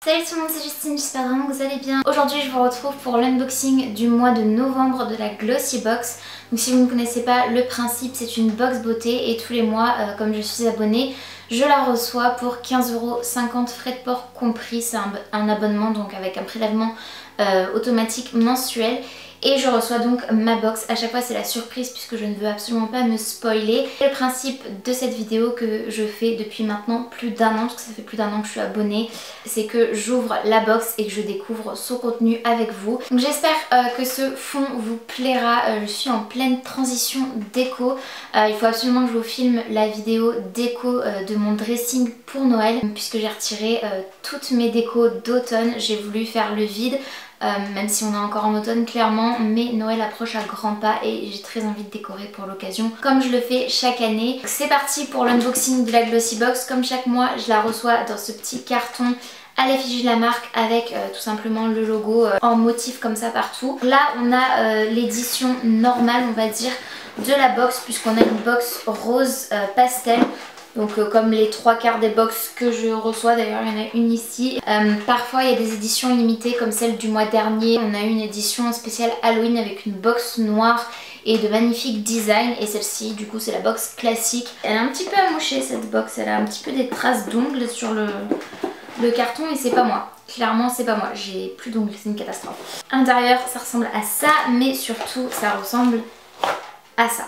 Salut tout le monde, c'est Justine, j'espère vraiment que vous allez bien. Aujourd'hui je vous retrouve pour l'unboxing du mois de novembre de la Glossy Box. Donc si vous ne connaissez pas le principe, c'est une box beauté et tous les mois, comme je suis abonnée, je la reçois pour 15,50 €, frais de port compris. C'est un abonnement donc avec un prélèvement automatique mensuel. Et je reçois donc ma box. À chaque fois c'est la surprise puisque je ne veux absolument pas me spoiler. Le principe de cette vidéo que je fais depuis maintenant plus d'1 an, parce que ça fait plus d'1 an que je suis abonnée, c'est que j'ouvre la box et que je découvre son contenu avec vous. Donc j'espère que ce fond vous plaira. Je suis en pleine transition déco. Il faut absolument que je vous filme la vidéo déco de mon dressing pour Noël, puisque j'ai retiré toutes mes décos d'automne. J'ai voulu faire le vide. Même si on est encore en automne clairement, mais Noël approche à grands pas et j'ai très envie de décorer pour l'occasion comme je le fais chaque année. C'est parti pour l'unboxing de la Glossy Box. Comme chaque mois je la reçois dans ce petit carton à l'effigie de la marque avec tout simplement le logo en motif comme ça partout. Là on a l'édition normale on va dire de la box, puisqu'on a une box rose pastel. Donc comme les 3/4 des box que je reçois, d'ailleurs il y en a une ici. Parfois il y a des éditions limitées comme celle du mois dernier. On a eu une édition spéciale Halloween avec une box noire et de magnifiques designs. Et celle-ci du coup c'est la box classique. Elle est un petit peu amouchée cette box, elle a un petit peu des traces d'ongles sur le carton et c'est pas moi. Clairement c'est pas moi, j'ai plus d'ongles, c'est une catastrophe. À l'intérieur ça ressemble à ça, mais surtout ça ressemble à ça.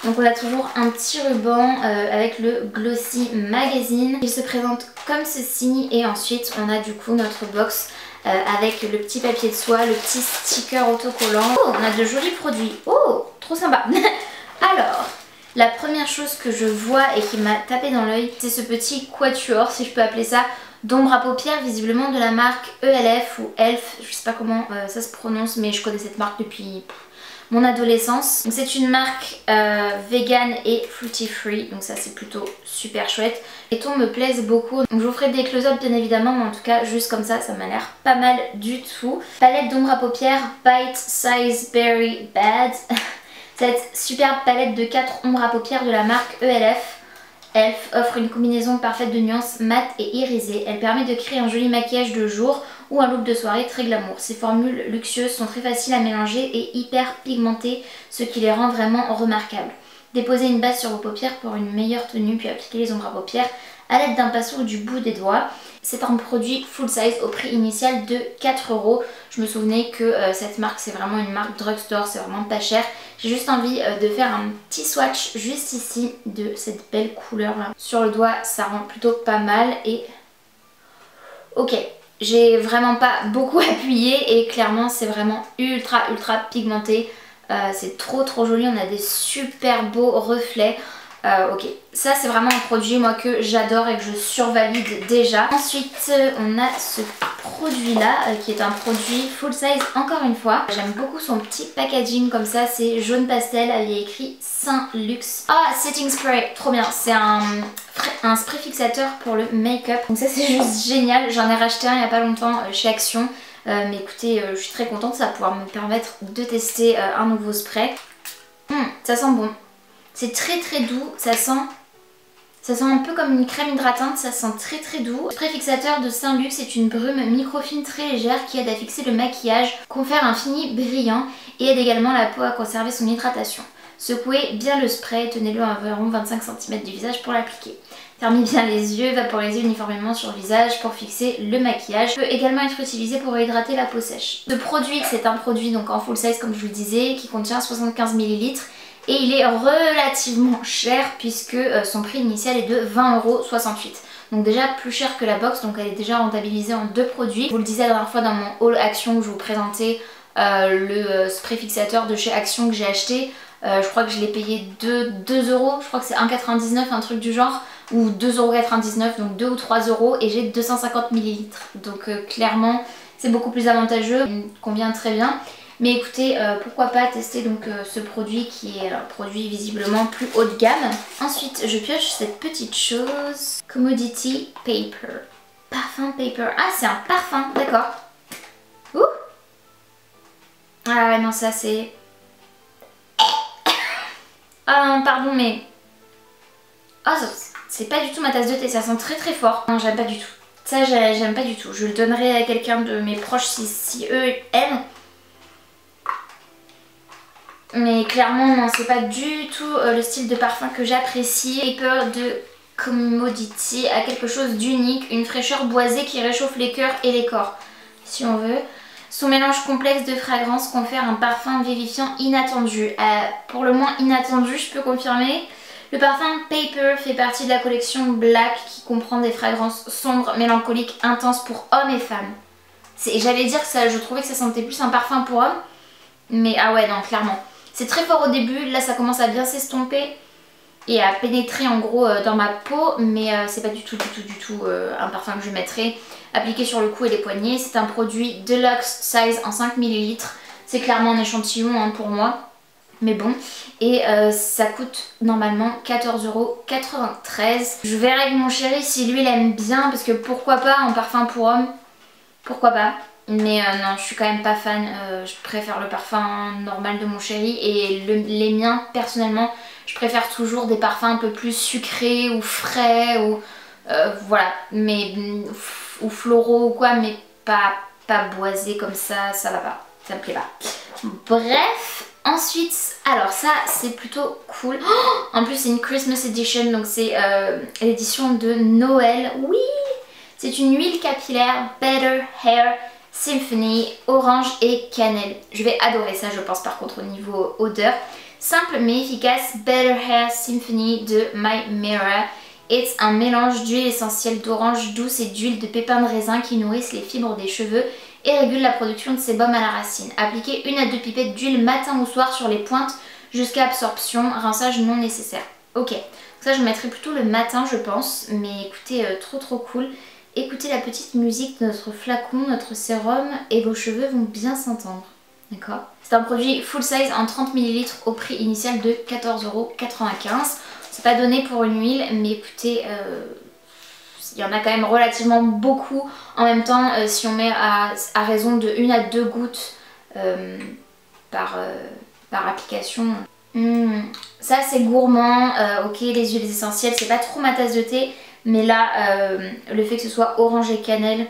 Donc on a toujours un petit ruban avec le Glossy Magazine. Il se présente comme ceci et ensuite on a du coup notre box avec le petit papier de soie, le petit sticker autocollant. Oh, on a de jolis produits. Oh, trop sympa. Alors, la première chose que je vois et qui m'a tapé dans l'œil, c'est ce petit quatuor, si je peux appeler ça, d'ombre à paupières, visiblement de la marque ELF ou ELF, je sais pas comment ça se prononce, mais je connais cette marque depuis mon adolescence. C'est une marque vegan et fruity free, donc ça c'est plutôt super chouette. Les tons me plaisent beaucoup, donc je vous ferai des close-up bien évidemment, mais en tout cas juste comme ça m'a l'air pas mal du tout. Palette d'ombre à paupières Bite Size Berry Bad. Cette superbe palette de 4 ombres à paupières de la marque ELF. ELF offre une combinaison parfaite de nuances mat et irisées. Elle permet de créer un joli maquillage de jour ou un look de soirée très glamour. Ces formules luxueuses sont très faciles à mélanger et hyper pigmentées, ce qui les rend vraiment remarquables. Déposez une base sur vos paupières pour une meilleure tenue, puis appliquez les ombres à paupières à l'aide d'un pinceau ou du bout des doigts. C'est un produit full size au prix initial de 4 €. Je me souvenais que cette marque c'est vraiment une marque drugstore, c'est vraiment pas cher. J'ai juste envie de faire un petit swatch juste ici de cette belle couleur là. Sur le doigt ça rend plutôt pas mal et... Ok, j'ai vraiment pas beaucoup appuyé et clairement c'est vraiment ultra pigmenté. C'est trop joli, on a des super beaux reflets. Ok, ça c'est vraiment un produit moi que j'adore et que je survalide déjà. Ensuite on a ce produit là qui est un produit full size encore une fois. J'aime beaucoup son petit packaging comme ça, c'est jaune pastel, il y a écrit Saint Luxe. Ah, setting spray, trop bien, c'est un spray fixateur pour le make-up. Donc ça c'est juste génial, j'en ai racheté un il n'y a pas longtemps chez Action. Mais écoutez, je suis très contente, ça va pouvoir me permettre de tester un nouveau spray. Ça sent bon. C'est très doux, ça sent un peu comme une crème hydratante, ça sent très doux. Le spray fixateur de Saint Luxe est une brume microfine très légère qui aide à fixer le maquillage, confère un fini brillant et aide également la peau à conserver son hydratation. Secouez bien le spray, tenez-le à environ 25 cm du visage pour l'appliquer. Fermez bien les yeux, vaporisez uniformément sur le visage pour fixer le maquillage. Peut également être utilisé pour hydrater la peau sèche. Ce produit, c'est un produit donc en full size comme je vous le disais, qui contient 75 ml. Et il est relativement cher puisque son prix initial est de 20,68 €. Donc déjà plus cher que la box, donc elle est déjà rentabilisée en 2 produits. Je vous le disais la dernière fois dans mon haul Action où je vous présentais le spray fixateur de chez Action que j'ai acheté. Je crois que je l'ai payé 2 €, je crois que c'est 1,99 €, un truc du genre, ou 2,99 €, donc 2 ou 3 € et j'ai 250 ml. Donc clairement c'est beaucoup plus avantageux, il me convient très bien. Mais écoutez, pourquoi pas tester donc ce produit qui est un produit visiblement plus haut de gamme. Ensuite, je pioche cette petite chose. Commodity Paper. Parfum Paper. Ah, c'est un parfum, d'accord. Ouh. Ah ouais, non, ça c'est... Ah pardon, mais... Ah, c'est pas du tout ma tasse de thé, ça sent très fort. Non, j'aime pas du tout. Ça j'aime pas du tout. Je le donnerai à quelqu'un de mes proches si eux aiment. Mais clairement non, c'est pas du tout le style de parfum que j'apprécie. Paper de Commodity a quelque chose d'unique, une fraîcheur boisée qui réchauffe les cœurs et les corps, si on veut. Son mélange complexe de fragrances confère un parfum vivifiant inattendu. Pour le moins inattendu, je peux confirmer. Le parfum Paper fait partie de la collection Black qui comprend des fragrances sombres, mélancoliques, intenses pour hommes et femmes. J'allais dire que ça, je trouvais que ça sentait plus un parfum pour hommes, mais ah ouais non, clairement. C'est très fort au début, là ça commence à bien s'estomper et à pénétrer en gros dans ma peau, mais c'est pas du tout un parfum que je mettrais appliqué sur le cou et les poignets. C'est un produit Deluxe Size en 5 ml, c'est clairement un échantillon hein, pour moi, mais bon. Et ça coûte normalement 14,93 €. Je verrai avec mon chéri si lui il aime bien, parce que pourquoi pas en parfum pour homme, pourquoi pas. Mais non, je suis quand même pas fan, je préfère le parfum normal de mon chéri et les miens personnellement, je préfère toujours des parfums un peu plus sucrés ou frais ou voilà, mais ou floraux ou quoi, mais pas boisés comme ça va pas, ça me plaît pas. Bref, ensuite, alors ça c'est plutôt cool. Oh, en plus c'est une Christmas edition, donc c'est l'édition de Noël. Oui, c'est une huile capillaire Better Hair Symphony, orange et cannelle. Je vais adorer ça je pense par contre au niveau odeur. Simple mais efficace, Better Hair Symphony de My Mirror. C'est un mélange d'huile essentielle d'orange douce et d'huile de pépins de raisin qui nourrissent les fibres des cheveux et régulent la production de sébum à la racine. Appliquez 1 à 2 pipettes d'huile matin ou soir sur les pointes jusqu'à absorption, rinçage non nécessaire. Ok, ça je mettrai plutôt le matin je pense, mais écoutez, trop cool. Écoutez la petite musique de notre flacon, notre sérum et vos cheveux vont bien s'entendre. D'accord? C'est un produit full size en 30 ml au prix initial de 14,95 €. C'est pas donné pour une huile, mais écoutez, il y en a quand même relativement beaucoup. En même temps, si on met à raison de 1 à 2 gouttes par application. Ça c'est gourmand, ok, les huiles essentielles, c'est pas trop ma tasse de thé. Mais là, le fait que ce soit orange et cannelle,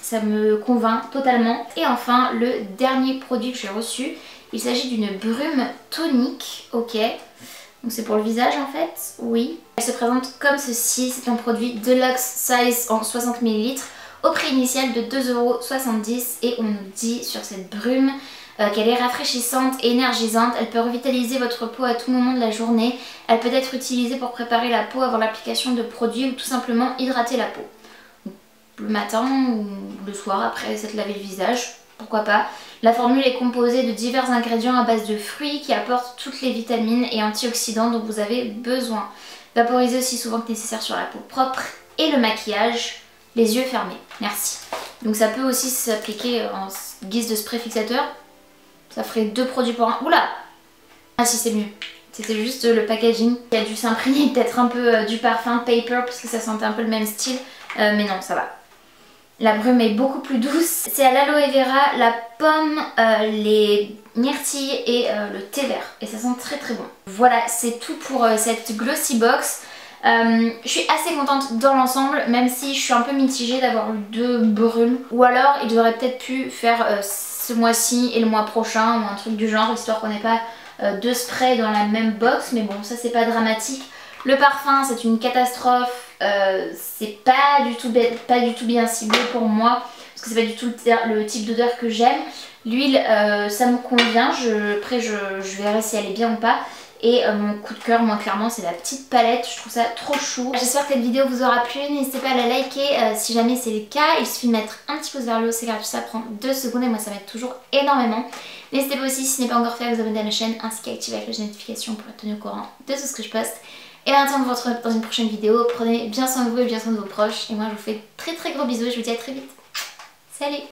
ça me convainc totalement. Et enfin, le dernier produit que j'ai reçu, il s'agit d'une brume tonique, ok. Donc c'est pour le visage en fait, oui. Elle se présente comme ceci, c'est un produit Deluxe Size en 60 ml au prix initial de 2,70 € et on nous dit sur cette brume qu'elle est rafraîchissante et énergisante. Elle peut revitaliser votre peau à tout moment de la journée. Elle peut être utilisée pour préparer la peau avant l'application de produits ou tout simplement hydrater la peau. Le matin ou le soir après s'être lavé le visage, pourquoi pas. La formule est composée de divers ingrédients à base de fruits qui apportent toutes les vitamines et antioxydants dont vous avez besoin. Vaporisez aussi souvent que nécessaire sur la peau propre et le maquillage, les yeux fermés. Merci. Donc ça peut aussi s'appliquer en guise de spray fixateur. Ça ferait 2 produits pour un. Oula! Ah si, c'est mieux. C'était juste le packaging qui a dû s'imprégner peut-être un peu du parfum Paper parce que ça sentait un peu le même style. Mais non, ça va. La brume est beaucoup plus douce. C'est à l'aloe vera, la pomme, les myrtilles et le thé vert. Et ça sent très bon. Voilà, c'est tout pour cette Glossy Box. Je suis assez contente dans l'ensemble, même si je suis un peu mitigée d'avoir eu 2 brumes. Ou alors, ils auraient peut-être pu faire ce mois-ci et le mois prochain ou un truc du genre, histoire qu'on n'ait pas 2 sprays dans la même box. Mais bon, ça c'est pas dramatique. Le parfum, c'est une catastrophe. C'est pas du tout bien ciblé pour moi parce que c'est pas du tout le type d'odeur que j'aime. L'huile ça me convient, après je verrai si elle est bien ou pas. Et mon coup de cœur, moi clairement, c'est la petite palette, je trouve ça trop chou. J'espère que cette vidéo vous aura plu, n'hésitez pas à la liker si jamais c'est le cas. Il suffit de mettre un petit pouce vers le haut, c'est gratuit, ça prend 2 secondes et moi ça m'aide toujours énormément. N'hésitez pas aussi, si ce n'est pas encore fait, à vous abonner à la chaîne ainsi qu'à activer la cloche de notification pour être tenu au courant de tout ce que je poste. Et maintenant on se retrouve dans une prochaine vidéo, prenez bien soin de vous et bien soin de vos proches. Et moi je vous fais très gros bisous et je vous dis à très vite. Salut!